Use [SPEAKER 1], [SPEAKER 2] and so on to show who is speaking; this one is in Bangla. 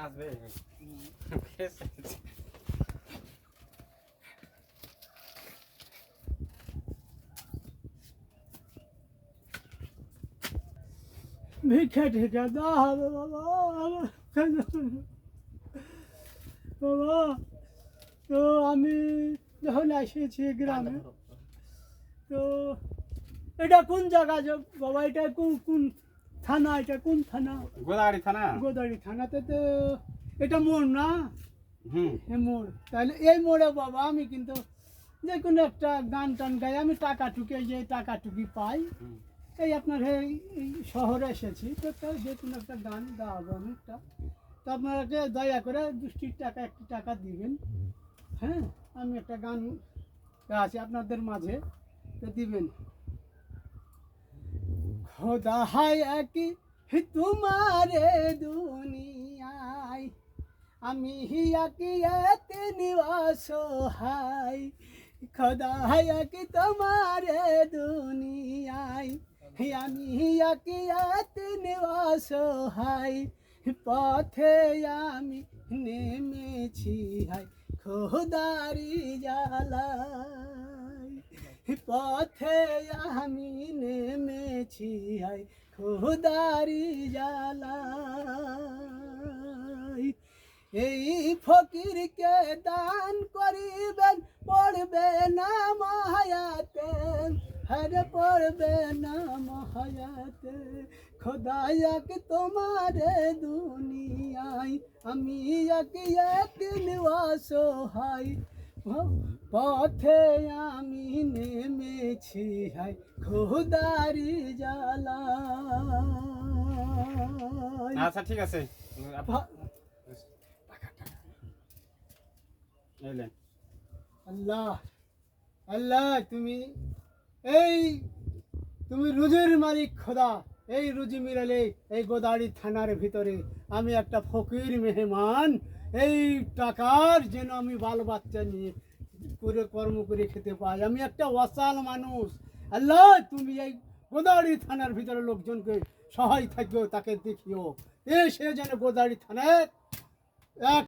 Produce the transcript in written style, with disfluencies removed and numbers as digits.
[SPEAKER 1] আসবে
[SPEAKER 2] ভিক্ষা টিক্ষা দেওয়া হবে বাবা বাবা। তো আমি যখন এসেছি গ্রামে, তো এটা কোন জায়গা বাবা? এটা কোন কোন থানা? এটা কোন থানা?
[SPEAKER 1] গোদাগাড়ি থানা।
[SPEAKER 2] গোদাড়ি থানাতে তো এটা মোড় না?
[SPEAKER 1] হুম,
[SPEAKER 2] এ মোড়। তাহলে এই মোড়ে বাবা আমি কিন্তু যে কোনো একটা গান টান গাই, আমি টাকা টুকে যে টাকা টুকি পাই,
[SPEAKER 1] হুম।
[SPEAKER 2] এই আপনার এই শহরে এসেছি, তো যে কোনো একটা গান গাওয়াবো আমি একটা। তো আপনাকে দয়া করে 2 টাকা 1 টাকা দিবেন। হ্যাঁ, আমি একটা গান গাইছি আপনাদের মাঝে, তো দিবেন। খোদা হায় কি তোমারে দুনিয়ায়, আমি কি এতে নিবাস হাই। খোদা হায় কি তোমারে দুনিয়ায়, আমি কি এতে নিবাস হাই। পথে আমি নেমেছি হাই খোদারি জ্বালাই, পথে আমি নেমেছি হাই খোদারি জ্বালাই। এই ফকিরকে দান করিবেন, পড়বে না মহায়াতে, হরে পড়বে না মহায়াতে। খোদায়াক তোমারে দুনিয়ায়, আমি কি নিবাস হাই। পথে আমি নেমেছি হাই খোদারি জ্বালাই।
[SPEAKER 1] আচ্ছা ঠিক আছে, এলেন।
[SPEAKER 2] আল্লাহ আল্লাহ, তুমি তুমি রুজির মালিক খোদা। এই রুজি মিলালে এই গোদাড়ি থানার ভিতরে আমি একটা ফকির মেহমান, এই টাকার যেন আমি বাল বাচ্চা নিয়ে করে কর্ম করে খেতে পাই। আমি একটা অসাল মানুষ। আল্লাহ, তুমি এই গোদাড়ি থানার ভিতরে লোকজনকে সহায় থাকিও, তাকে দেখিও, সে যেন গোদাড়ি থানায় এক